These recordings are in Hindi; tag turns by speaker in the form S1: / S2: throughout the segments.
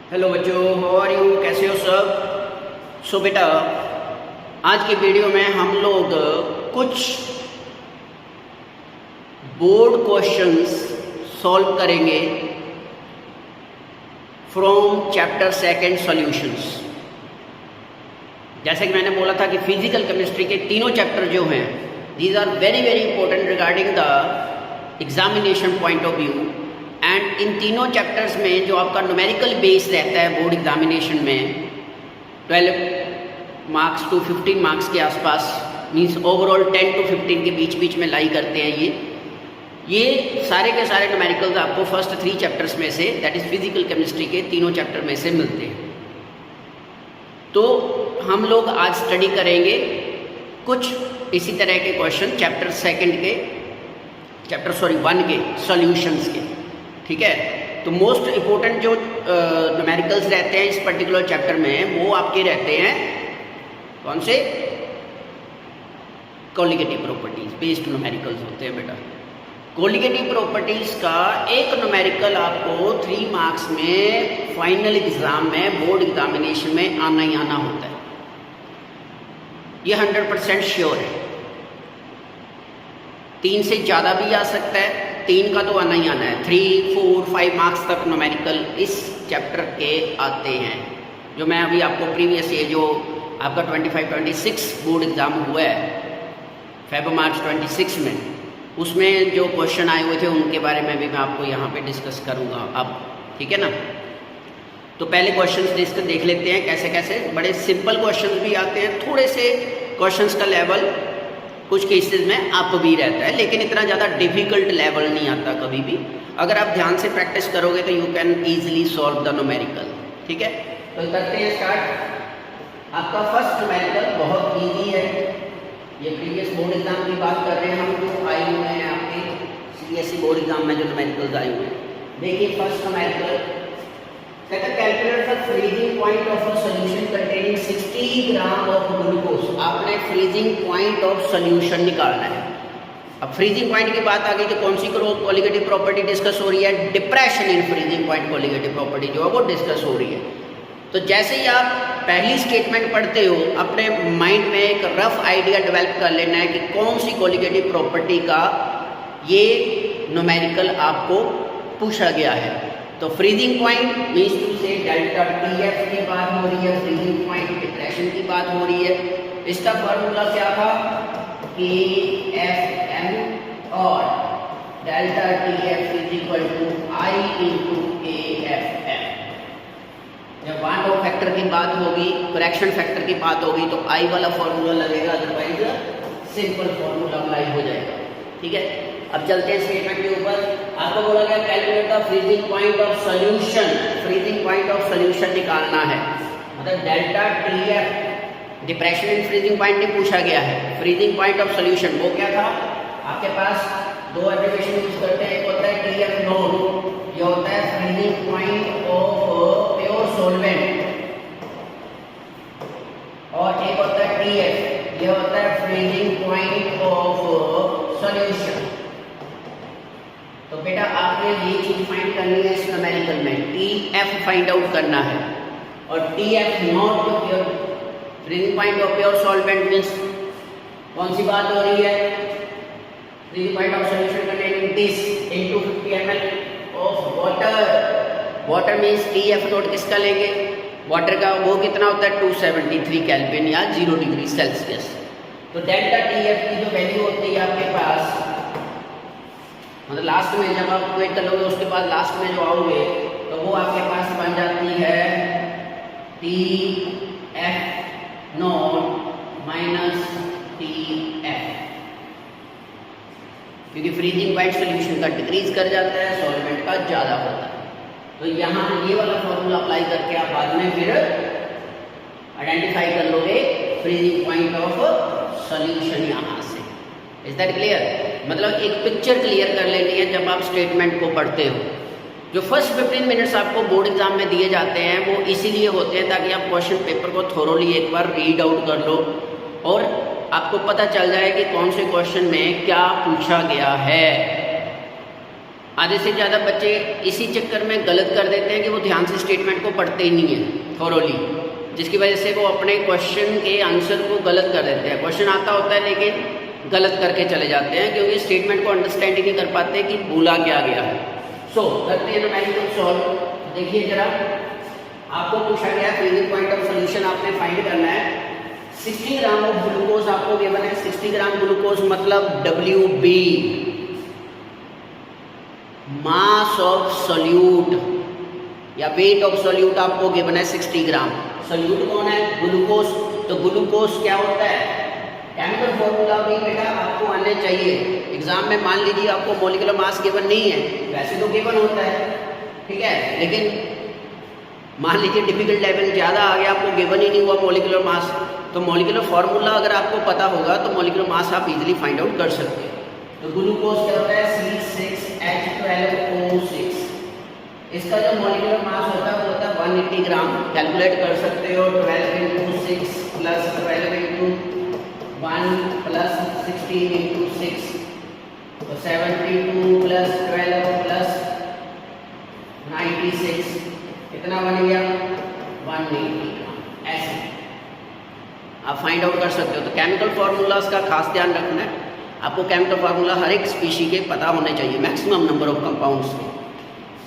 S1: हेलो बच्चों, हाउ आर यू? कैसे हो सब? सो बेटा, आज की वीडियो में हम लोग कुछ बोर्ड क्वेश्चंस सॉल्व करेंगे फ्रॉम चैप्टर सेकंड सॉल्यूशंस। जैसे कि मैंने बोला था कि फिजिकल केमिस्ट्री के तीनों चैप्टर जो हैं, these are very very important regarding the examination point of view. And इन तीनों चैप्टर्स में जो आपका न्यूमेरिकल बेस रहता है बोर्ड एग्जामिनेशन में 12 मार्क्स टू 15 मार्क्स के आसपास, मींस ओवरऑल 10 to 15 के बीच बीच में लाई करते हैं। ये सारे के सारे न्यूमेरिकल्स आपको फर्स्ट 3 चैप्टर्स में से, दैट इज़ फिजिकल केमिस्ट्री के तीनों चैप्टर में से मिलते हैं। तो हम लोग आज स्टडी करेंगे कुछ इसी तरह के क्वेश्चन चैप्टर 1 के सॉल्यूशंस के। ठीक है, तो मोस्ट इम्पोर्टेंट जो न्यूमेरिकल्स रहते हैं इस पर्टिकुलर चैप्टर में, वो आपके रहते हैं कौन से? कोलिगेटिव प्रॉपर्टीज बेस्ड न्यूमेरिकल्स होते हैं बेटा। कोलिगेटिव प्रॉपर्टीज का एक न्यूमेरिकल आपको 3 मार्क्स में फाइनल एग्जाम में बोर्ड एग्जामिनेशन में आना ही आना होता है, ये 100% श्योर है। 3 से ज़्यादा भी आ सकता है, 3 का तो आना ही आना है। 3, 4, 5 मार्क्स तक न्यूमेरिकल इस चैप्टर के आते हैं। जो मैं अभी आपको प्रीवियस ये जो आपका 25-26 बोर्ड एग्ज़ाम हुआ है Feb-March 26 में, उसमें जो क्वेश्चन आए हुए थे उनके बारे में भी मैं आपको यहाँ पे डिस्कस करूँगा अब। ठीक है ना? तो पहले क्वेश्चंस डिस्कस देख लेते हैं कैसे कैसे। बड़े सिंपल क्वेश्चंस भी आते हैं, थोड़े से क्वेश्चंस का लेवल कुछ केसेस में अप भी रहता है, लेकिन इतना ज़्यादा डिफ़िकल्ट लेवल नहीं आता कभी भी। अगर आप ध्यान से प्रैक्टिस करोगे तो you can easily solve the numerical. ठीक है, तो करते हैं स्टार्ट। आपका फर्स्ट न्यूमेरिकल बहुत ईजी है। ये प्रीवियस बोर्ड एग्जाम की बात कर रहे हैं हम, जो आए हुए हैं आपके CBSE बोर्ड एग्जाम में जो न्यूमेरिकल्स आए हुए हैं। देखिए first numerical, calculate the freezing point of a solution containing 60 gram of glucose. आपने फ्रीजिंग पॉइंट ऑफ सॉल्यूशन निकालना है। अब फ्रीजिंग पॉइंट की बात आ गई तो कौन सी कोलिगेटिव प्रॉपर्टी डिस्कस हो रही है? Depression in freezing point colligative property जो है वो डिस्कस हो रही है। तो जैसे ही आप पहली स्टेटमेंट पढ़ते हो, अपने माइंड में एक रफ आइडिया डेवलप कर लेना है कि कौन सी कोलिगेटिव प्रॉपर्टी का ये न्यूमेरिकल आपको पूछा गया है। तो फ्रीजिंग पॉइंट मीन्स टू से डेल्टा TF की बात हो रही है, फ्रीजिंग पॉइंट डिप्रेशन की बात हो रही है। इसका फॉर्मूला क्या था? KFM और delta TF is equal to I into KFM। जब बॉन्ड ऑफ फैक्टर की बात होगी, करेक्शन फैक्टर की बात होगी तो I वाला फॉर्मूला लगेगा, अदरवाइज सिंपल फॉर्मूला अप्लाई हो जाएगा। ठीक है, अब चलते हैं स्टेटमेंट के ऊपर। आपको बोला गया calculate the freezing point of solution. Freezing point of solution निकालना है, मतलब delta TF depression in freezing point नहीं पूछा गया है। फ्रीजिंग पॉइंट ऑफ सॉल्यूशन वो क्या था? आपके पास 2 एप्लीकेशन यूज करते हैं, एक होता है TF नोड, ये होता है freezing point of pure solvent, और एक होता है TF, ये होता है फ्रीजिंग पॉइंट ऑफ सॉल्यूशन। तो बेटा आपने ये चीज फाइंड करनी है इस न्यूमेरिकल में, TF फाइंड आउट करना है। और TF नॉट जो pure freezing point of pure solvent means कौन सी बात हो रही है? Freezing point of solution containing this into 50 ml of water. Water means TF not किसका लेंगे? वाटर का। वो कितना होता है? 273 केल्विन या 0 डिग्री सेल्सियस। तो डेल्टा TF की जो वैल्यू होती है आपके पास, मतलब लास्ट में जब आप वेट करोगे उसके बाद लास्ट में जो आओगे तो वो आपके पास बन जाती है TF नॉट माइनस TF, क्योंकि फ्रीजिंग पॉइंट सॉल्यूशन का डिक्रीज कर जाता है, सॉल्वेंट का ज़्यादा होता है। तो यहाँ ये वाला फॉर्मूला अप्लाई करके आप बाद में फिर आइडेंटिफाई कर लोगे फ्रीजिंग पॉइंट ऑफ सॉल्यूशन यहाँ से। Is that clear? मतलब एक पिक्चर क्लियर कर लेनी है जब आप स्टेटमेंट को पढ़ते हो। जो फर्स्ट 15 मिनट्स आपको बोर्ड एग्जाम में दिए जाते हैं वो इसीलिए होते हैं ताकि आप क्वेश्चन पेपर को थोरोली एक बार रीड आउट कर लो और आपको पता चल जाए कि कौन से क्वेश्चन में क्या पूछा गया है। आधे से ज़्यादा बच्चे इसी चक्कर में गलत कर देते हैं कि वो ध्यान से स्टेटमेंट को पढ़ते ही नहीं हैं थोरोली, जिसकी वजह से वो अपने क्वेश्चन के आंसर को गलत कर देते हैं। क्वेश्चन आता होता है लेकिन गलत करके चले जाते हैं क्योंकि स्टेटमेंट को अंडरस्टैंड ही नहीं कर पाते कि बोला क्या गया है। सो करते हैं न्यूमेरिकल सॉल्व। देखिए जरा, आपको पूछा गया फ्रीजिंग पॉइंट ऑफ सोल्यूशन आपने फाइंड करना है। 60 ग्राम ऑफ ग्लूकोज आपको गिवन है। 60 ग्राम ग्लूकोज मतलब WB, मास ऑफ सोल्यूट या वेट ऑफ सोल्यूट आपको गिवन है 60 ग्राम। सोल्यूट कौन है? ग्लूकोज। तो ग्लूकोज क्या होता है? केमिकल फॉर्मूला भी बेटा आपको आने चाहिए। एग्जाम में मान लीजिए आपको मॉलिक्यूलर मास गिवन नहीं है, वैसे तो गिवन होता है, ठीक है, लेकिन मान लीजिए डिफिकल्ट लेवल ज़्यादा आ गया, आपको गिवन ही नहीं हुआ मॉलिक्यूलर मास, तो मॉलिक्यूलर फार्मूला अगर आपको पता होगा तो मॉलिक्यूलर मास आप इजीली फाइंड आउट कर सकते हैं। तो ग्लूकोज क्या होता है? C6H12O6। इसका जो मॉलिक्यूलर मास होता है वो होता है 180 ग्राम। कैलकुलेट कर सकते हो 12 × 6 + 12 × 1 + 16 × 6, तो 72 + 12 + 96 कितना बन गया? 180 ग्राम। ऐसे आप फाइंड आउट कर सकते हो। तो केमिकल फार्मूलाज का खास ध्यान रखना है आपको। केमिकल फार्मूला हर एक स्पीशी के पता होने चाहिए, मैक्सिमम नंबर ऑफ कंपाउंड्स के।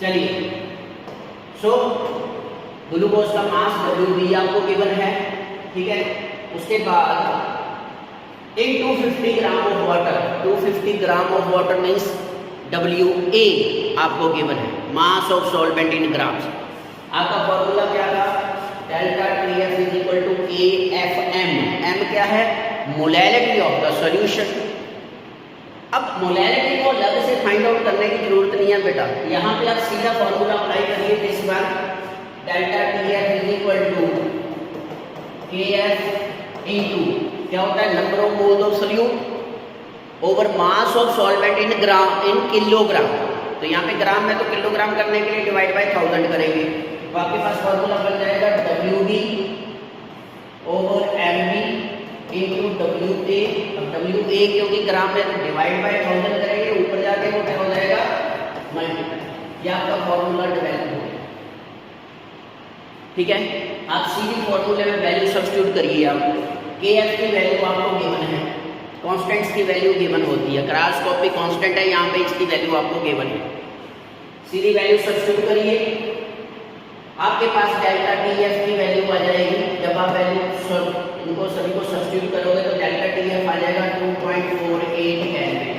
S1: चलिए, सो ग्लूकोज का मास WB आपको गिवन है, ठीक है। उसके बाद into 50 gram of water, 250 gram of water means WA आपको गिवन है, mass of solvent in grams. आपका फॉर्मूला क्या था? Delta TF = KFM। M क्या है? Molality of the solution. अब मोलैलिटी को अलग से फाइंड आउट करने की जरूरत नहीं है बेटा, यहाँ पे आप सीधा फॉर्मूला अप्लाई करिए this one, delta TF = KF into क्या होता है? Number of moles of solute over mass of solvent in gram, in kilogram. तो यहाँ पे ग्राम में तो किलोग्राम करने के लिए डिवाइड बाय 1000 करेंगे, तो आपके पास फॉर्मूला बन जाएगा WB over MB into WA। अब WA क्योंकि ग्राम में तो डिवाइड बाय 1000 करेंगे, ऊपर जाके वो क्या हो जाएगा? मल्टीप्लाई। ये आपका फॉर्मूला डेवलप हो गया, ठीक है। आप सीधी फॉर्मूले में वैल्यू सब्स्टिट्यूट करिए। आप KF की वैल्यू आपको गिवन है, कांस्टेंट्स की वैल्यू गिवन होती है। ग्रास्कोपी कांस्टेंट है, यहाँ पे इसकी वैल्यू आपको गिवन है। सीधी वैल्यू सब्स्टिट्यूट करिए, आपके पास डेल्टा TF की वैल्यू आ जाएगी। जब आप वैल्यू इनको सभी को सब्स्टिट्यूट करोगे तो डेल्टा TF आ जाएगा 2.48 केल्विन।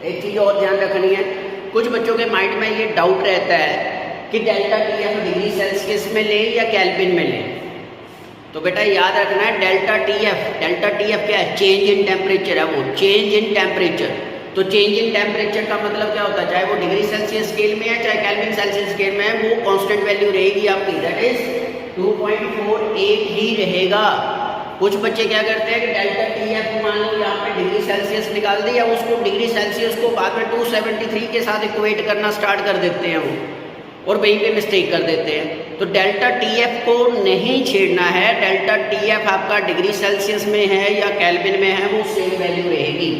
S1: एक चीज और ध्यान रखनी है, कुछ बच्चों के माइंड में ये डाउट रहता है कि डेल्टा TF डिग्री सेल्सियस में ले या केल्विन में ले। तो बेटा याद रखना है डेल्टा TF क्या है? चेंज इन टेम्परेचर है, वो चेंज इन टेम्परेचर। तो चेंज इन टेम्परेचर का मतलब क्या होता है? चाहे वो डिग्री सेल्सियस स्केल में है चाहे केल्विन सेल्सियस स्केल में है, वो कांस्टेंट वैल्यू रहेगी आपकी, दैट इज 2.48 ही रहेगा। कुछ बच्चे क्या करते हैं कि डेल्टा TF मान लो यहाँ पे डिग्री सेल्सियस निकाल दिया, उसको डिग्री सेल्सियस को बाद में 273 के साथ इक्वेट करना स्टार्ट कर देते हैं वो, और वहीं पे मिस्टेक कर देते हैं। तो डेल्टा TF को नहीं छेड़ना है। डेल्टा TF आपका डिग्री सेल्सियस में है या केल्विन में है, वो सेम वैल्यू रहेगी।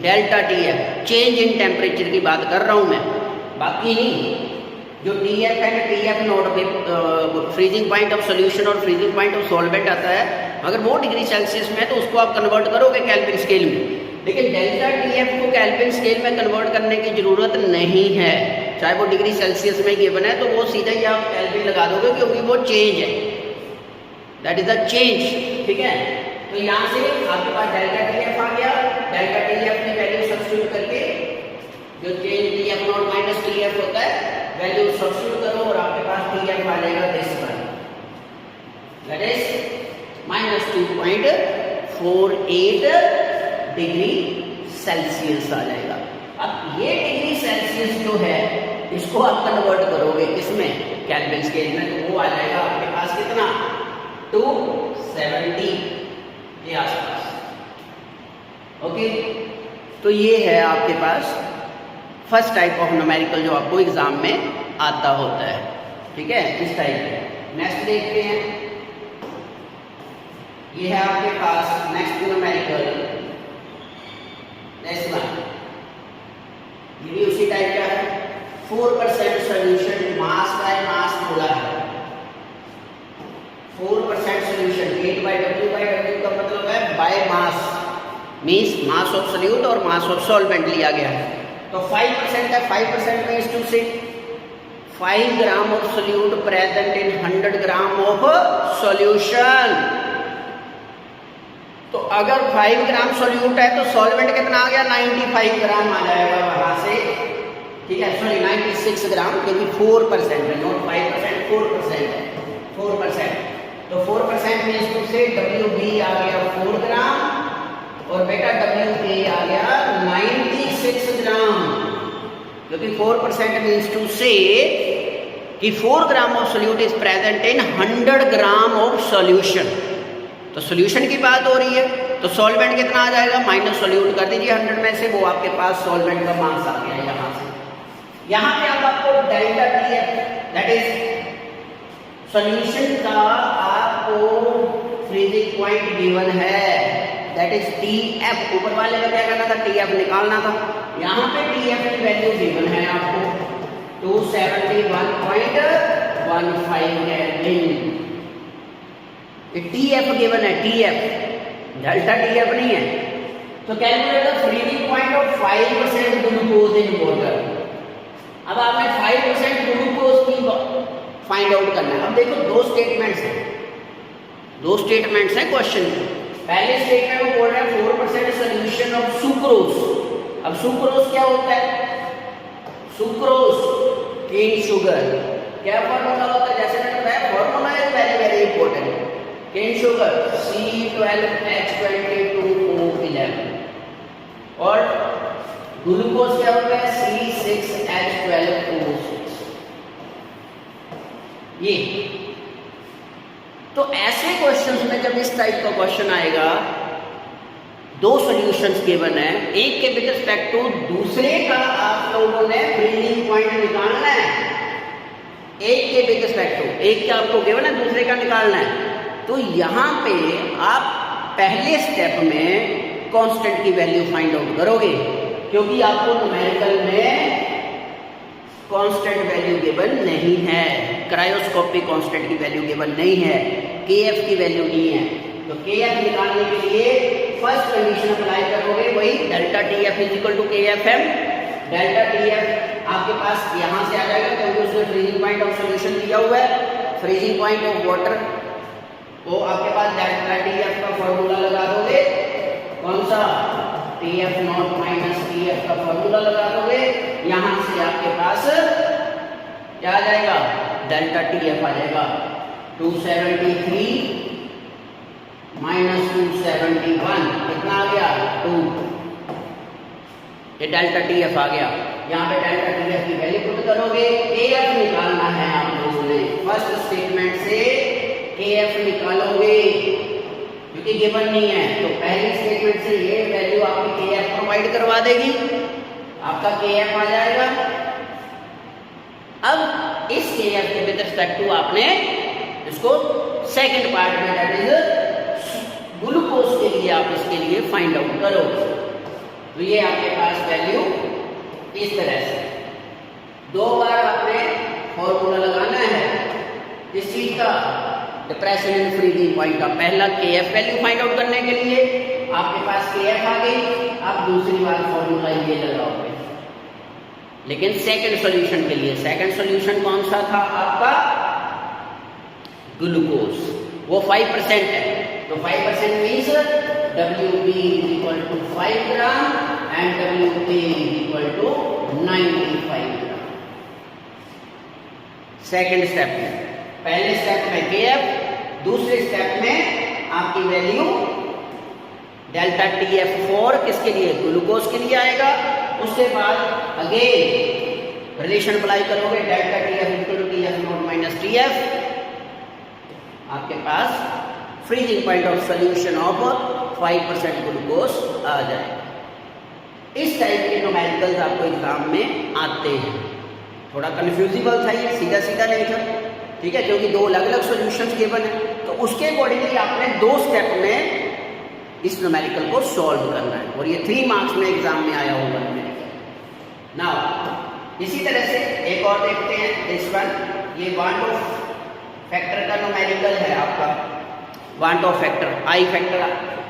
S1: Delta TF change in temperature की बात कर रहा हूँ मैं, बाकी नहीं। जो TF है ना, TF not freezing point of solution और फ्रीजिंग पॉइंट ऑफ सॉल्वेंट आता है, अगर वो डिग्री सेल्सियस में है तो उसको आप कन्वर्ट करोगे केल्विन स्केल में। लेकिन डेल्टा TF को केल्विन स्केल में कन्वर्ट करने की जरूरत नहीं है, चाहे वो डिग्री सेल्सियस में गिवन है तो वो सीधा ही आप केल्विन लगा दोगे क्योंकि वो चेंज है, दैट इज द चेंज, ठीक है। तो यहाँ से आपके पास डेल्टा TF आ गया। डेल्टा TF की वैल्यू सब्स्टिट्यूट करके जो change TF not minus TF होता है, वैल्यू सब्स्टिट्यूट करो और आपके पास TF आ जाएगा this one, that is -2.48 degree Celsius आ जाएगा। अब ये डिग्री सेल्सियस जो है इसको आप कन्वर्ट करोगे किसमें? केल्विन स्केल में, तो वो आ जाएगा आपके पास कितना? 270 के आसपास। ओके, तो ये है आपके पास फर्स्ट टाइप ऑफ न्यूमेरिकल जो आपको एग्जाम में आता होता है, ठीक है, इस टाइप का। नेक्स्ट देखते हैं, ये है आपके पास नेक्स्ट न्यूमेरिकल, नेक्स्ट वन, ये भी उसी टाइप का है। 4% सोल्यूशन मास बाय मास बोला है। 4% सोल्यूशन 8/W/W का मतलब है by mass, means mass of solute और मास ऑफ सॉल्वेंट लिया गया है। तो 5% है, 5% मीन्स टू से 5 gram of solute present in 100 gram of solution. तो अगर 5 ग्राम सोल्यूट है तो सॉल्वेंट कितना आ गया, 95 ग्राम आ जाएगा वहां से, ठीक है, सॉरी 96 ग्राम, क्योंकि 4% है, नॉट 5%, 4% है, 4%। तो 4% मीन्स टू से WB आ गया 4 ग्राम और बेटा WA आ गया 96 ग्राम, क्योंकि 4% मीन्स टू से कि 4 gram of solute is present in 100 gram of solution. तो सॉल्यूशन की बात हो रही है, तो सॉल्वेंट कितना आ जाएगा, माइनस सोल्यूट कर दीजिए 100 में से, वो आपके पास सॉल्वेंट का मास आ गया यहाँ से। यहाँ पे अब आपको delta TF that is solution का आपको फ्रीजिंग पॉइंट गिवन है, दैट इज TF। ऊपर वाले में क्या करना था, TF निकालना था। यहाँ पे TF की वैल्यू गिवन है आपको 271.15 केल्विन। TF गिवन है, TF, डेल्टा TF नहीं है। तो calculate the freezing point of 5% glucose in water. अब आपने 5% ग्लूकोज की फाइंड आउट करना है। अब देखो दो स्टेटमेंट्स हैं क्वेश्चन में। पहले स्टेटमेंट में बोल रहे हैं 4% सोल्यूशन ऑफ सुक्रोज। अब सुक्रोज क्या होता है, सुक्रोज केन शुगर, क्या फॉर्मूला होता है, जैसे मैंने बताया formula is very very important. Cane sugar C12H22O11 और ग्लूकोज क्या होता है C6H12O6। ये तो ऐसे क्वेश्चंस में जब इस टाइप का क्वेश्चन आएगा, दो सॉल्यूशंस गिवन है, एक के विद रिस्पेक्ट टू दूसरे का आप लोगों ने फ्रीजिंग पॉइंट निकालना है। एक के विद रिस्पेक्ट टू, एक क्या आपको गिवन है, दूसरे का निकालना है। तो यहाँ पे आप पहले स्टेप में कांस्टेंट की वैल्यू फाइंड आउट करोगे, क्योंकि आपको न्यूमेरिकल में कांस्टेंट वैल्यू गिवन नहीं है, क्रायोस्कोपिक कांस्टेंट की वैल्यू गिवन नहीं है, KF की वैल्यू नहीं है। तो KF निकालने के लिए फर्स्ट कंडीशन अप्लाई करोगे, वही delta TF is equal to KFM। Delta TF आपके पास यहाँ से आ जाएगा, क्योंकि उसमें फ्रीजिंग पॉइंट ऑफ सोल्यूशन दिया हुआ है। फ्रीजिंग पॉइंट ऑफ वाटर वो आपके पास डेल्टा TF का फॉर्मूला लगा दोगे, कौन सा, TF नॉट माइनस TF का फॉर्मूला लगा दोगे। यहाँ से आपके पास क्या आ जाएगा, डेल्टा TF आ जाएगा 273 माइनस 271, कितना आ गया 2। ये डेल्टा TF आ गया। यहाँ पे डेल्टा TF की वैल्यू पुट करोगे, KF निकालना है आप लोगों ने। फर्स्ट स्टेटमेंट से KF निकालोगे, क्योंकि गिवन नहीं है, तो पहली स्टेटमेंट से ये वैल्यू आपकी KF प्रोवाइड करवा देगी, आपका KF आ जाएगा। अब इस KF के विद रिस्पेक्ट टू आपने इसको सेकंड पार्ट में दैट इज ग्लूकोज के लिए आप इसके लिए फाइंड आउट करो। तो ये आपके पास वैल्यू इस तरह से दो बार आपने फॉर्मूला लगाना है इस चीज का, डिप्रेशन इन फ्रीजिंग पॉइंट का। पहला KF वैल्यू फाइंड आउट करने के लिए आपके पास KF आ गई, आप दूसरी बार फॉर्मूला ये लगाओगे। लेकिन सेकंड सॉल्यूशन के लिए, सेकंड सॉल्यूशन कौन सा था आपका, ग्लूकोज, वो 5% है। तो 5% means WB is equal to 5 gram and WA is equal to 95 gram. Second step में, पहले स्टेप में KF, दूसरे स्टेप में आपकी वैल्यू डेल्टा TF4 किसके लिए, ग्लूकोज के लिए आएगा। उसके बाद अगेन रिलेशन अप्लाई करोगे, delta TF equal to TF not minus TF, आपके पास freezing point of solution of 5% glucose आ जाएगा। इस टाइप के न्यूमेरिकल्स आपको एग्जाम में आते हैं। थोड़ा कंफ्यूजिबल था ये, सीधा सीधा नहीं था, ठीक है, क्योंकि दो अलग अलग सॉल्यूशंस गिवन है। तो उसके अकॉर्डिंगली आपने दो स्टेप में इस न्यूमेरिकल को सॉल्व करना है, और ये 3 मार्क्स में एग्जाम में आया होगा न्यूमेरिकल। नाउ इसी तरह से एक और देखते हैं, दिस वन, ये वांट ऑफ फैक्टर का न्यूमेरिकल है आपका। Van't Hoff factor, I factor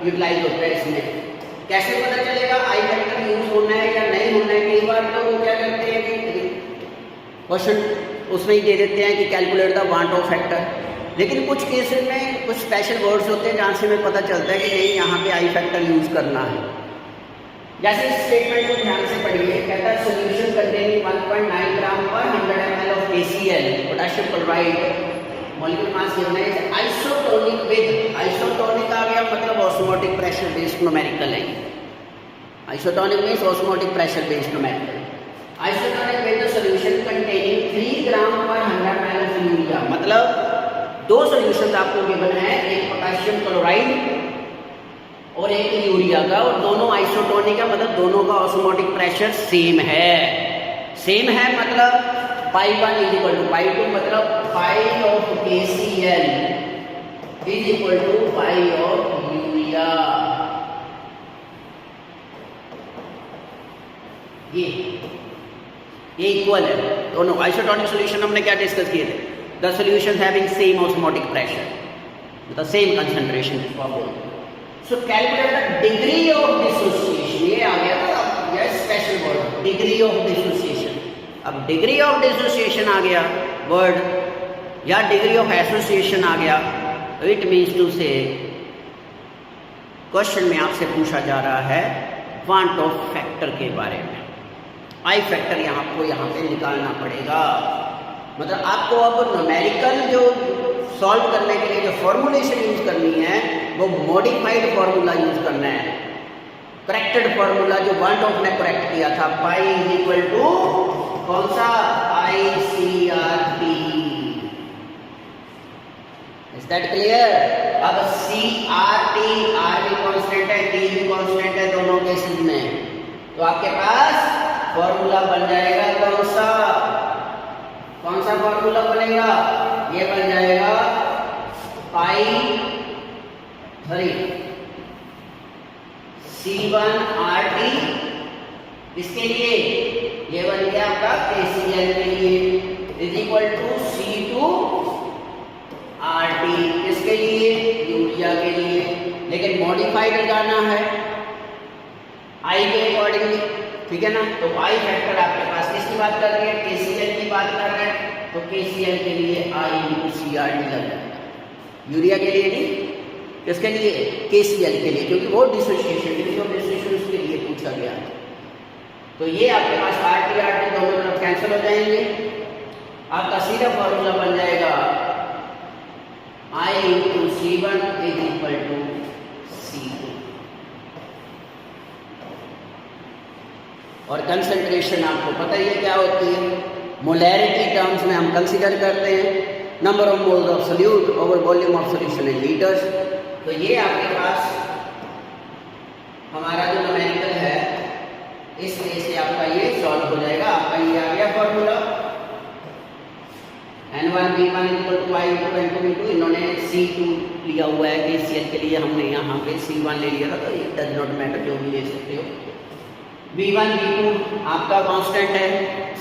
S1: utilize होता है इसमें। कैसे पता चलेगा आई फैक्टर यूज होना है या नहीं होना है? कई बार लोग वो क्या करते हैं कि क्वेश्चन उसमें ही दे देते हैं कि calculate the want Hoff factor, लेकिन कुछ केसेस में कुछ स्पेशल वर्ड्स होते हैं जहाँ से हमें पता चलता है कि नहीं यहाँ पे आई फैक्टर यूज करना है। जैसे इस स्टेटमेंट को ध्यान से पढ़िए, कहता है सोल्यूशन कंटेनिंग 1.9 ग्राम पर 100 ml of KCl potassium chloride molecular mass given है आइसोटोनिक विद, आइसोटोनिक आ गया मतलब ऑस्मोटिक प्रेशर बेस्ड न्यूमेरिकल है। Isotonic means osmotic pressure based numerical. Isotonic with the solution containing 3 ग्राम पर 100 ml ऑफ यूरिया, मतलब दो सॉल्यूशन आपको गिवन है, एक पोटेशियम क्लोराइड और एक यूरिया का, और दोनों आइसोटोनिक है मतलब दोनों का ऑस्मोटिक प्रेशर सेम है। सेम है मतलब π1 इज इक्वल टू π2, मतलब π of KCl is equal to π of urea. ये इक्वल है दोनों। आइसोटोनिक सॉल्यूशन हमने क्या डिस्कस किए थे? The solution having same osmotic pressure, मतलब सेम कंसंट्रेशन इसको बोलते हैं। So calculate the degree of dissociation, ये आ गया था, यह special word degree of dissociation. अब डिग्री ऑफ डिसोसिएशन आ गया वर्ड, या डिग्री ऑफ एसोसिएशन आ गया, इट मीन्स टू से क्वेश्चन में आपसे पूछा जा रहा है वांट ऑफ फैक्टर के बारे में। आई फैक्टर यहाँ पे निकालना पड़ेगा, मतलब आपको अब न्यूमेरिकल जो सॉल्व करने के लिए जो फॉर्मूलेशन यूज करनी है वो मॉडिफाइड फार्मूला यूज करना है। करेक्टेड फार्मूला जो वांट ऑफ ने करेक्ट किया था, पाई इज इक्वल टू कौन सा? ICRT। Is that clear? अब CRT, R भी कांस्टेंट है, T भी कांस्टेंट है दोनों केसेस में, तो आपके पास फार्मूला बन जाएगा कौन सा फार्मूला बनेगा? ये बन जाएगा C1RT, इसके लिए ये बन गया आपका KCl के लिए इज इक्वल टू C2RT, इसके लिए यूरिया के लिए, लेकिन मॉडिफाइड लगाना है आई के अकॉर्डिंगली, ठीक है ना? तो आई फैक्टर आपके पास किसकी बात कर रहे हैं? KCl की बात कर रहे हैं, तो KCl के लिए I/CRT लग जाएगा, यूरिया के लिए नहीं, किसके लिए? KCl के लिए, क्योंकि वो डिसोसिएशन के लिए पूछा गया है। तो ये आपके पास RT दोनों तरफ कैंसिल हो जाएंगे, आपका सीधा फॉर्मूला बन जाएगा I/C1 is equal to C2। और कंसंट्रेशन आपको पता ही है क्या होती है, मोलैरिटी टर्म्स में हम कंसीडर करते हैं number of moles of solute over volume of solution in litres. तो ये आपके पास हमारा जो न्यूमेरिकल है इस तरह से आपका ये सॉल्व हो जाएगा। आपका ये आ गया formula N1B1 equal to I/N2 into, इन्होंने C2 लिया हुआ है KCl के लिए, हमने यहाँ पे C1 ले लिया था, तो इट डज नॉट मैटर, जो भी ले सकते हो। B1 B2 आपका कांस्टेंट है,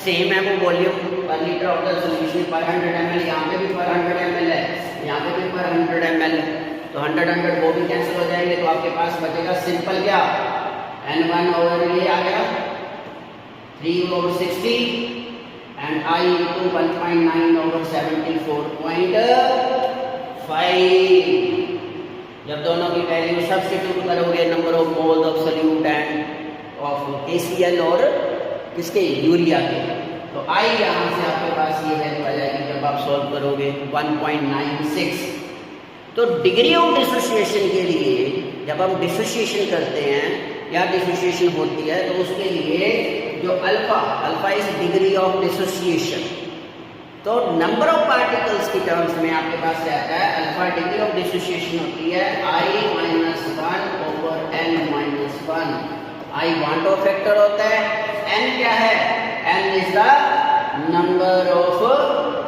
S1: सेम है वो वॉल्यूम पर लीटर ऑफ द सॉल्यूशन पर 100 ml, यहाँ पे भी पर 100 ml है, यहाँ पे भी पर 100 ml है, तो 100 वो भी कैंसिल हो जाएंगे, तो आपके पास बचेगा सिंपल क्या? N1 ओवर ये आ गया 3/60 एंड I into 1.9 over 74.5। जब दोनों की वैल्यू सब्स्टिट्यूट करोगे, number of moles of solute end of KCl और किसके? यूरिया के, तो I यहाँ से आपके पास ये वैल्यू आ जाएगी जब आप सॉल्व करोगे 1.96। तो डिग्री ऑफ डिसोसिएशन के लिए जब हम डिसोसिएशन करते हैं या डिसोसिएशन होती है, तो उसके लिए जो alpha is degree of dissociation, तो नंबर ऑफ पार्टिकल्स की टर्म्स में आपके पास रहता है अल्फा, डिग्री ऑफ डिसोसिएशन होती है I-1 over N-1। I van't Hoff factor होता है, N क्या है? N is the number of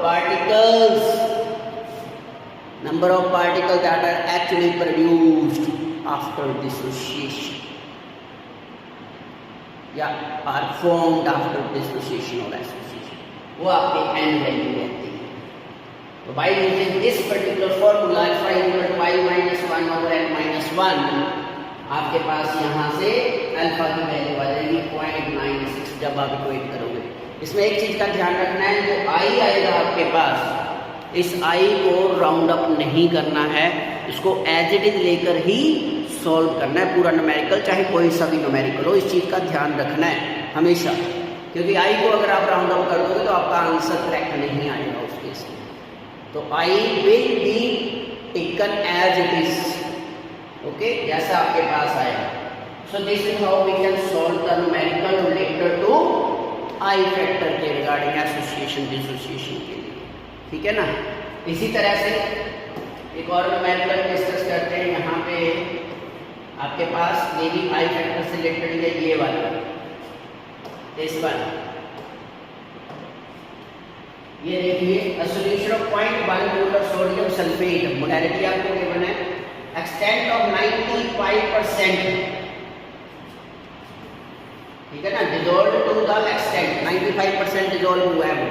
S1: particles that are actually produced after dissociation। या आर फॉर्म्ड आफ्टर डिसोसिएशन और एसोसिएशन, वो आपके एन वैल्यू रहती है। तो by using this particular formula alpha equal to I minus 1 over N minus 1, आपके पास यहाँ से अल्फा की वैल्यू आ जाएगी 0.96 जब आप इक्वेट करोगे। इसमें एक चीज़ का ध्यान रखना है, जो आई आएगा आपके पास, इस आई को राउंड अप नहीं करना है, इसको एज इट इज लेकर ही सॉल्व करना है पूरा न्यूमेरिकल, चाहे कोई सा भी न्यूमेरिकल हो। इस चीज़ का ध्यान रखना है हमेशा, क्योंकि आई को अगर आप राउंड अप कर दोगे तो आपका आंसर करेक्ट नहीं आएगा उस केस में। तो I will be taken as it is, okay, जैसा आपके पास आएगा। So this is how we can solve the numerical related to I factor के रिगार्डिंग एसोसिएशन डिसोसिएशन के लिए, ठीक है ना। इसी तरह से एक और न्यूमेरिकल डिस्कस करते हैं। यहाँ पे आपके पास ये भी आई फैक्टर से रिलेटेड है, ये वाला, दिस वन, ये देखिए, a solution of 0.1 molar sodium sulphate, molarity आपको गिवन है, एक्सटेंट ऑफ 95%, ठीक है ना, dissolve to the extent 95% dissolve हुआ है वो,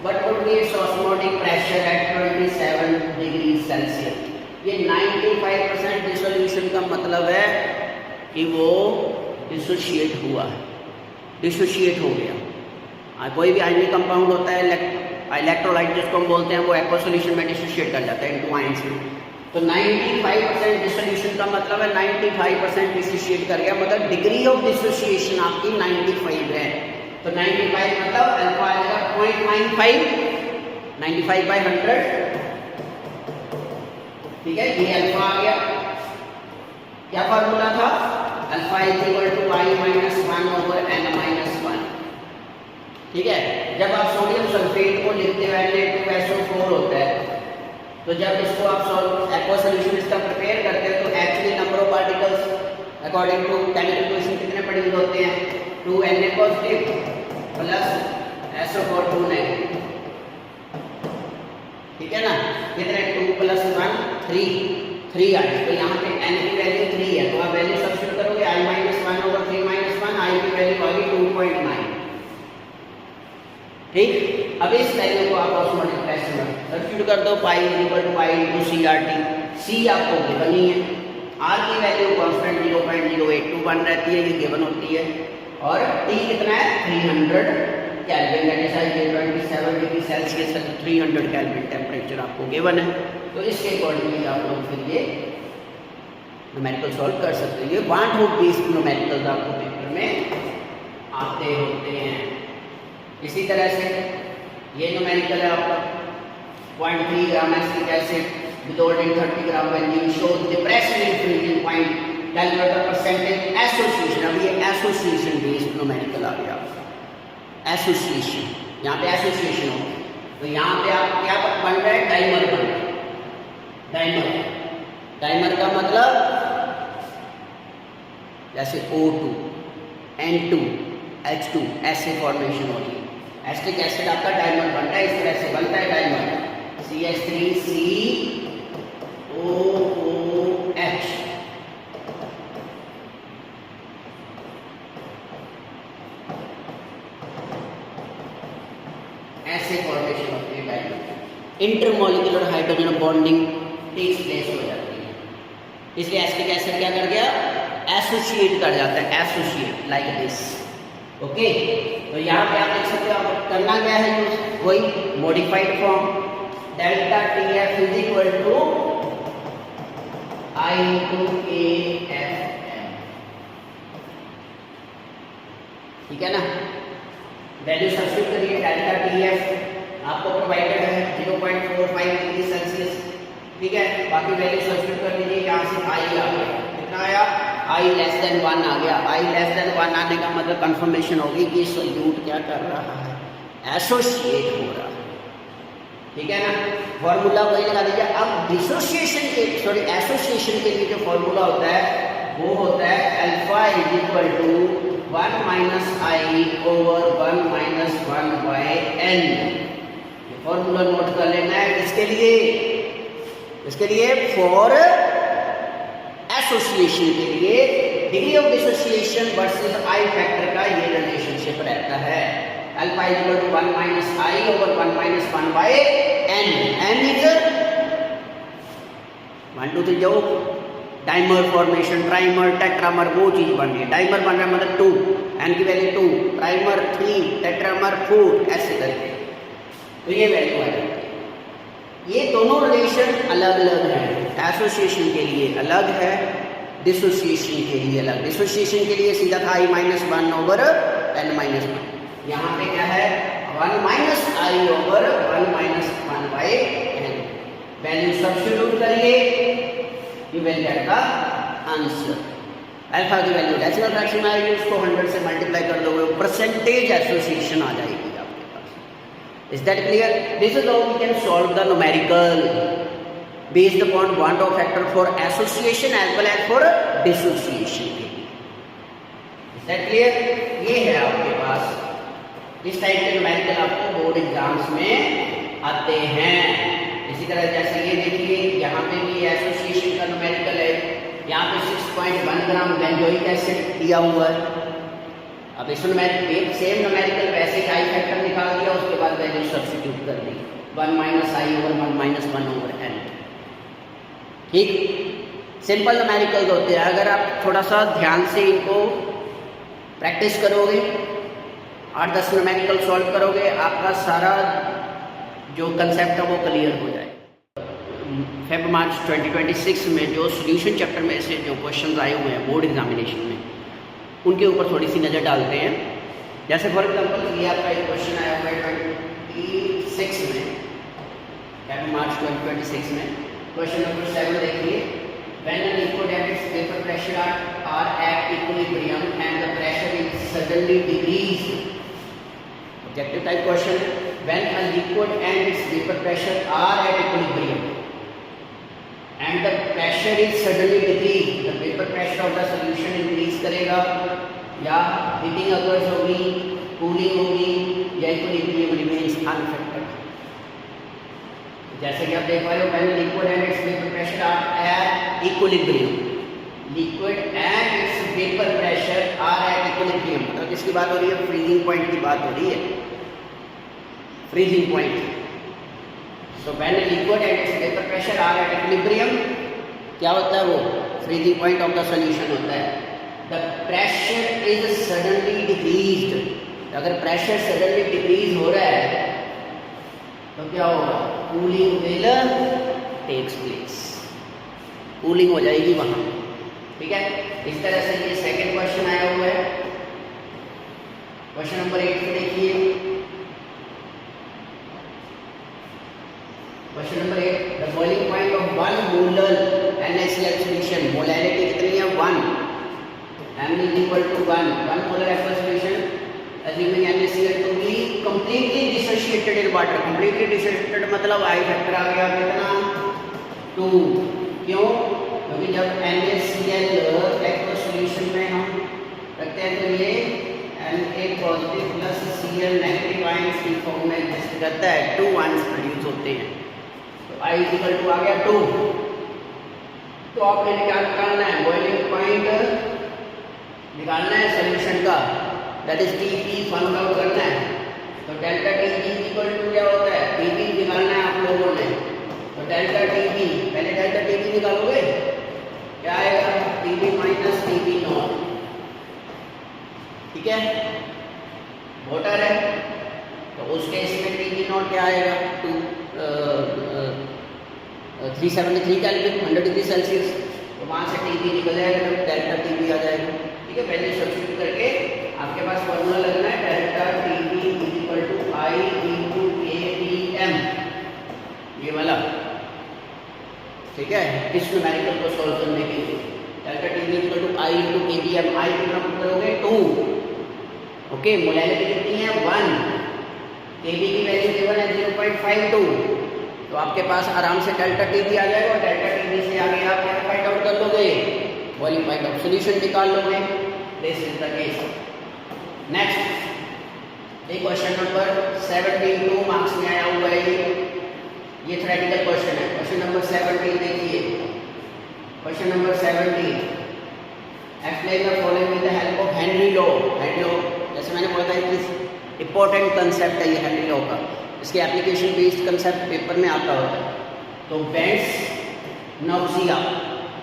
S1: but would be its osmotic pressure at 27 degree Celsius. ये 95% डिसोल्यूशन का मतलब है कि वो डिसोशिएट हुआ है, डिसोशिएट हो गया। कोई भी आयनिक कंपाउंड होता है, इलेक्ट्रोलाइट जिसको हम बोलते हैं, वो एक्वा सॉल्यूशन में डिसोशिएट कर जाता है इनटू आयंस में। तो 95% डिसोल्यूशन का मतलब है 95% डिसोशिएट कर गया, मतलब डिग्री ऑफ डिसोसिएशन आपकी 95 है। तो 95 मतलब अल्फा आएगा 0.95, 95/100, ठीक है, ये अल्फा आ गया। क्या फार्मूला था? Alpha equal to I minus 1 over N minus 1, ठीक है। जब आप सोडियम सल्फेट को लिखते हैं Na2SO4 होता है, तो जब इसको आप एक्वा सॉल्यूशन इसका प्रिपेयर करते हैं तो actually number of particles according to chemical equation कितने प्रोड्यूस होते हैं? 2Na positive plus SO4 2 negative, ठीक है ना। कितने? 2 + 1 3 आए, तो यहाँ पे n की वैल्यू 3 है, तो आप वैल्यू सब्स्टिट्यूट करोगे i minus 1 over 3 minus 1, i की वैल्यू आ गई 2.9, ठीक। अब इस वैल्यू को आप ऑस्मोटिक प्रेशर में सब्स्टिट्यूट कर दो, pi equal to pi into CRT, C आपको गिवन ही है, R की वैल्यू कांस्टेंट 0.0821 रहती है, ये गिवन होती है, और T कितना है? 300 kelvin, that is 27 degree Celsius, 300 kelvin temperature आपको गिवन है। तो इसके अकॉर्डिंगली आप लोग फिर ये न्यूमेरिकल सॉल्व कर सकते हैं। ये वांट हो बेस्ड न्यूमेरिकल आपको पेपर में आते होते हैं। इसी तरह से ये न्यूमेरिकल है आपका 0.3 gram acetic acid dissolved in 30 gram benzene shows depression in freezing point, calculate the percentage association। अब ये एसोसिएशन बेस्ड न्यूमेरिकल आ गया आपका, एसोसिएशन, यहाँ पे एसोसिएशन हो, तो यहाँ पे आप क्या बन रहा है? डाइमर बन रहा है, डाइमर। डाइमर का मतलब जैसे O2 N2 H2 ऐसे फॉर्मेशन होती है। एसिटिक एसिड आपका डाइमर बन रहा है, इस तरह से बनता है डाइमर, CH3COOH। ऐसे फॉर्मेशन होती है dimer. Intermolecular hydrogen bonding takes place हो जाती है, इसलिए एसिटिक एसिड क्या कर गया? एसोसिएट कर जाता है, एसोसिएट लाइक दिस, ओके। तो यहाँ पे आप देख सकते हो, आप करना क्या है? वही modified form, delta TF is equal to I into KFM, ठीक है ना। वैल्यू सब्स्टिट्यूट करिए, डेल्टा TF आपको प्रोवाइडेड है 0.45 डिग्री सेल्सियस, ठीक है। बाकी वैल्यू सब्स्टिट्यूट कर दीजिए, यहाँ से I आ गया, कितना आया? I less than 1 आ गया। I less than 1 आने का मतलब कंफर्मेशन होगी कि सोल्यूट क्या कर रहा है? एसोसिएट हो रहा है, ठीक है ना। फॉर्मूला वही लगा दीजिए। अब डिसोसिएशन के एसोसिएशन के लिए जो फॉर्मूला होता है वो होता है alpha is equal to 1 minus I over 1 minus 1 by N. ये फॉर्मूला नोट कर लेना है। इसके लिए फॉर एसोसिएशन के लिए degree of dissociation versus I factor का ये रिलेशनशिप रहता है। Alpha is equal to 1 minus I over 1 minus 1 by N. N is 1 2 3 जो डाइमर फॉर्मेशन, ट्राइमर, टेट्रामर, वो चीज बन रही है। डाइमर बन रहा है मतलब 2, एन की वैल्यू 2, ट्राइमर 3, टेट्रामर 4, ऐसे करके तो ये वैल्यू आ जाती है। ये दोनों रिलेशन अलग अलग हैं, एसोसिएशन के लिए अलग है, डिसोसिएशन के लिए अलग। डिसोसिएशन के लिए सीधा था i minus 1 over n minus 1, यहाँ पे क्या है 1 minus I over 1 minus 1 by N. Value substitute करिए, you will get the answer. Alpha की वैल्यू डेसिमल फ्रैक्शन में आएगी, उसको 100 से मल्टीप्लाई कर दोगे, परसेंटेज एसोसिएशन आ जाएगी आपके पास। Is that clear? This is how we can solve the numerical based upon want of factor for association as well as for dissociation के लिए। Is that clear? ये है आपके पास इस टाइप के न्यूमेरिकल आपको बोर्ड एग्जाम्स में आते हैं। इसी तरह जैसे ये देखिए, यहाँ पे भी एसोसिएशन का न्यूमेरिकल है, यहाँ पे 6.1 ग्राम बेंजोइक एसिड दिया हुआ है। अब इस न्यूमेरिकल सेम न्यूमेरिकल वैसे ही आई फैक्टर निकाल दिया, उसके बाद वैल्यू सब्स्टिट्यूट कर दी 1 minus I over 1 minus 1 over N. ठीक, सिंपल न्यूमेरिकल्स होते हैं। अगर आप थोड़ा सा ध्यान से इनको प्रैक्टिस करोगे, 8-10 न्यूमेरिकल सॉल्व करोगे, आपका सारा जो कंसेप्ट है वो क्लियर हो जाए। फेब मार्च 2026 में जो सॉल्यूशन चैप्टर में से जो क्वेश्चंस आए हुए हैं बोर्ड एग्जामिनेशन में, उनके ऊपर थोड़ी सी नज़र डालते हैं। जैसे फॉर एग्जाम्पल ये आपका एक क्वेश्चन आया हुआ है 26 में, फेब मार्च 2026 में। क्वेश्चन नंबर 7 देखिए, when an liquid and its vapor pressure are at equilibrium and the pressure is suddenly decreased. Objective type question, when a liquid and its vapor pressure are at equilibrium and the pressure is suddenly decreased, the vapor pressure of the solution increase करेगा या heating occurs होगी, cooling होगी या equilibrium remains unaffected। जैसे कि आप देख पा रहे हो, when liquid and its vapor pressure are at equilibrium, liquid and its vapor pressure are at equilibrium, मतलब किसकी बात हो रही है? फ्रीजिंग पॉइंट की बात हो रही है, freezing point. So when liquid and its vapor pressure are at equilibrium, क्या होता है वो? Freezing point of the solution होता है। The pressure is suddenly decreased, अगर प्रेशर सडनली डिक्रीज हो रहा है तो क्या होगा? Cooling will takes place, cooling हो जाएगी वहां। ठीक है, इस तरह से ये सेकंड क्वेश्चन आया हुआ है। क्वेश्चन नंबर 8 को देखिए, question number 8, the boiling point of 1 molar NaCl solution, molarity कितनी है? 1, m is equal to 1 molar aqueous solution assuming NaCl to be completely dissociated in water। completely dissociated मतलब आई फैक्टर आ गया कितना? 2। क्यों? क्योंकि जब NaCl एक्वस सॉल्यूशन में हम रखते हैं तो ये Na positive plus Cl negative ions की फॉर्म में एग्जिस्ट करता है, 2 आयंस प्रोड्यूस होते हैं। तो I इक्वल टू आ गया 2। तो आपने क्या निकालना है? बॉइलिंग पॉइंट निकालना है सॉल्यूशन का, that is Tp find out करना है। तो डेल्टा Tp इक्वल टू क्या होता है? Tp निकालना है आप लोगों ने, तो डेल्टा Tp, पहले डेल्टा Tp निकालोगे, क्या आएगा? Tp minus Tp not. ठीक है, वाटर है तो उस केस में Tp नॉट क्या आएगा? 373 केल्विन, 100 डिग्री सेल्सियस। तो वहाँ से Tp निकल जाएगा तो डेल्टा Tp आ जाएगा। ठीक है, वैल्यू सब्स्टिट्यूट करके आपके पास फॉर्मूला लगना है delta Tp equal to I into Kpm, ये वाला। ठीक है, इस न्यूमेरिकल को सॉल्व करने के लिए delta Tp equal to I into Kpm, I कितना पुट करोगे? 2। ओके, मोलैरिटी कितनी है? 1, Kp की वैल्यू गिवन है 0.52, तो आपके पास आराम से डेल्टा Tp आ जाएगा और डेल्टा Tp से आगे आप क्या फाइंड आउट कर लोगे? बॉइलिंग पॉइंट ऑफ सॉल्यूशन निकाल लोगे। This is the case. Next, ये क्वेश्चन नंबर 17 2 मार्क्स में आया हुआ है, ये थ्योरेटिकल क्वेश्चन है। क्वेश्चन नंबर 17 देखिए, question number 17, explain the following with the help of Henry law. Henry law जैसे मैंने बोला था कि इंपॉर्टेंट कंसेप्ट है ये हेनरी लॉ का, इसके एप्लीकेशन बेस्ड कंसेप्ट पेपर में आता होता है। तो बेंट्स नाउजिया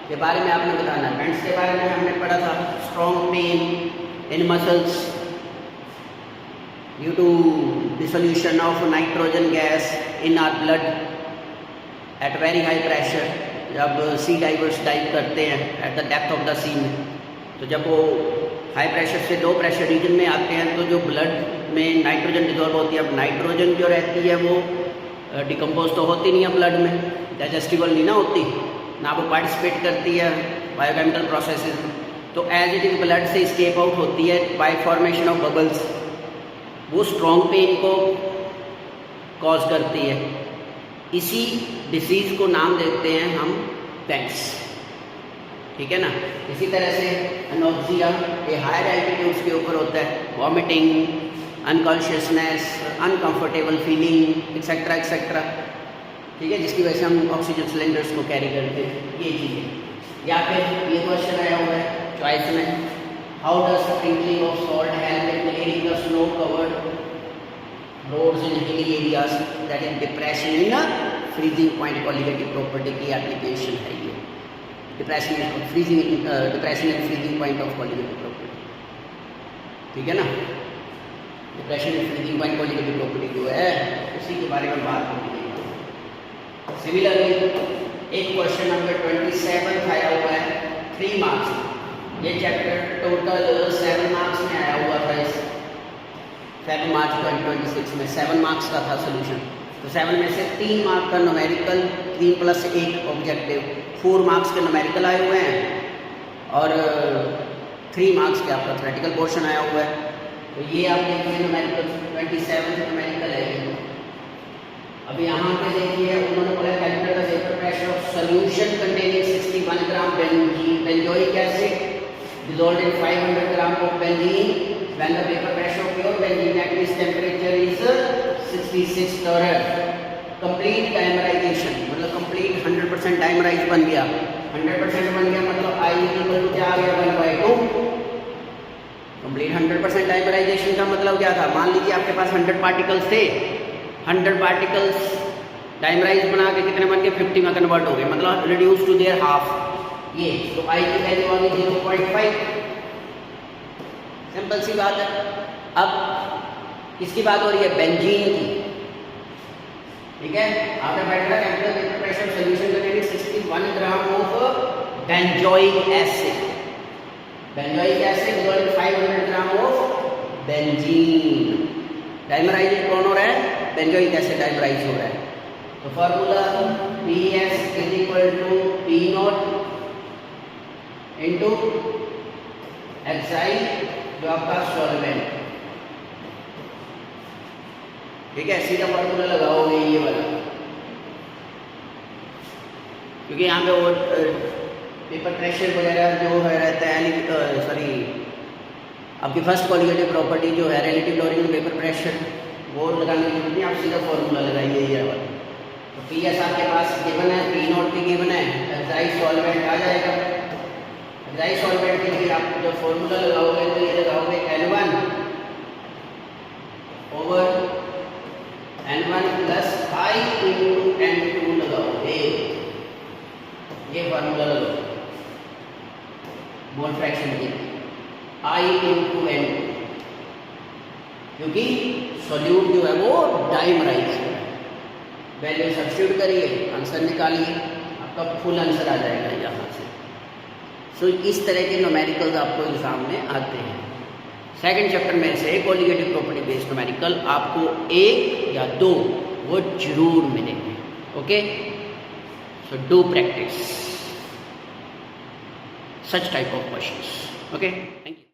S1: के बारे में आपने बताना है। बेंट्स के बारे में हमने पढ़ा था, strong pain in muscles due to dissolution of nitrogen gas in our blood at very high pressure. जब सी डाइवर्स डाइव करते हैं at the depth of the sea में, तो जब वो हाई प्रेशर से लो प्रेशर रीजन में आते हैं तो जो ब्लड में नाइट्रोजन डिजॉल्व होती है। अब नाइट्रोजन जो रहती है वो डिकम्पोज तो होती नहीं है ब्लड में, डाइजेस्टिबल नहीं ना होती, ना वो पार्टिसिपेट करती है बायोकेमिकल प्रोसेसेस में। तो एज इट इज ब्लड से स्केप आउट होती है बाय फॉर्मेशन ऑफ बबल्स, वो स्ट्रॉन्ग पेन को कॉज करती है। इसी डिसीज़ को नाम देते हैं हम बेंट्स, ठीक है ना। इसी तरह से एनोक्सिया ये हायर एल्टीट्यूड्स के ऊपर होता है, vomiting, unconsciousness, uncomfortable feeling etcetera etcetera, ठीक है, जिसकी वजह से हम ऑक्सीजन सिलेंडर्स को कैरी करते हैं, ये चीज़ें। या फिर ये क्वेश्चन आया हुआ है चॉइस में, how does sprinkling of salt help in clearing the snow covered roads in hilly areas, that is depression in freezing point colligative property की एप्लीकेशन है ये। Depression in freezing point of colligative property, ठीक है ना। Depression in freezing point colligative property जो है उसी के बारे में बात होगी। सिमिलरली एक क्वेश्चन नंबर 27 आया हुआ है 3 मार्क्स। ये चैप्टर टोटल 7 मार्क्स में आया हुआ था इस 7 मार्च 2026 में 7 मार्क्स का था सोल्यूशन। तो 7 में से 3 मार्क्स का न्यूमेरिकल, 3 + 1 ऑब्जेक्टिव, 4 मार्क्स के न्यूमेरिकल आए हुए हैं और 3 मार्क्स के आपका थ्योरेटिकल पोर्शन आया हुआ है। तो ये आप देखिए न्यूमेरिकल 27 न्यूमेरिकल है। अब यहाँ पे देखिए उन्होंने बोला calculate the vapour pressure of solution containing 61 gram benzoic acid dissolved in 500 gram of benzene when the vapor pressure of pure benzene at this temperature is 66 torr। Complete dimerisation मतलब कंप्लीट 100% डायमराइज बन गया। 100% बन गया मतलब I इक्वल टू क्या आ गया 1/2। कंप्लीट 100% डायमराइजेशन का मतलब क्या था, मान लीजिए आपके पास 100 पार्टिकल्स थे, 100 पार्टिकल्स डायमराइज बना के कितने बन के 50 में कन्वर्ट हो गए, मतलब रिड्यूस टू देयर हाफ। ये तो I की वैल्यू आ गई 0.5। सिंपल सी बात है। अब किसकी बात हो रही है, बेंजीन की, ठीक है। आपने बैठा capital vapour pressure solution containing 61 gram of benzoic acid. Benzoic acid dissolved in 500 gram of benzene. Dimerise कौन हो रहा है, बेंजोइक एसिड डायमराइज हो रहा है। तो formula PS = P0 into Exide जो आपका सॉल्वेंट, ठीक है। सीधा फार्मूला लगाओगे ये वाला, क्योंकि यहाँ पे वो पेपर प्रेशर वगैरह जो है रहता है, सॉरी आपकी फर्स्ट कॉलिगेटिव प्रॉपर्टी जो है रिलेटिव लोअरिंग पेपर प्रेशर, वो लगाने की जरूरत नहीं, आप सीधा फॉर्मूला लगाइए ये वाला। तो PS आपके पास गिवन है, P0 भी गिवन है, एक्साइड सॉल्वेंट आ जाएगा। एक्साइड सॉल्वेंट के लिए आप जब फॉर्मूला लगाओगे तो ये लगाओगे N1 over N1 + I × N2 लगाओगे, ये फॉर्मूला लगाओ मोल फ्रैक्शन के I × N2, क्योंकि सॉल्यूट जो है वो डायमराइज है। वैल्यू सब्स्टिट्यूट करिए, आंसर निकालिए, आपका फुल आंसर आ जाएगा यहाँ से। सो इस तरह के न्यूमेरिकल्स आपको एग्जाम में आते हैं। सेकंड चैप्टर में से कॉलिगेटिव प्रॉपर्टी बेस्ड न्यूमेरिकल आपको 1 या 2 वो जरूर मिलेंगे। Okay, so do practice such type of questions. Okay, thank you.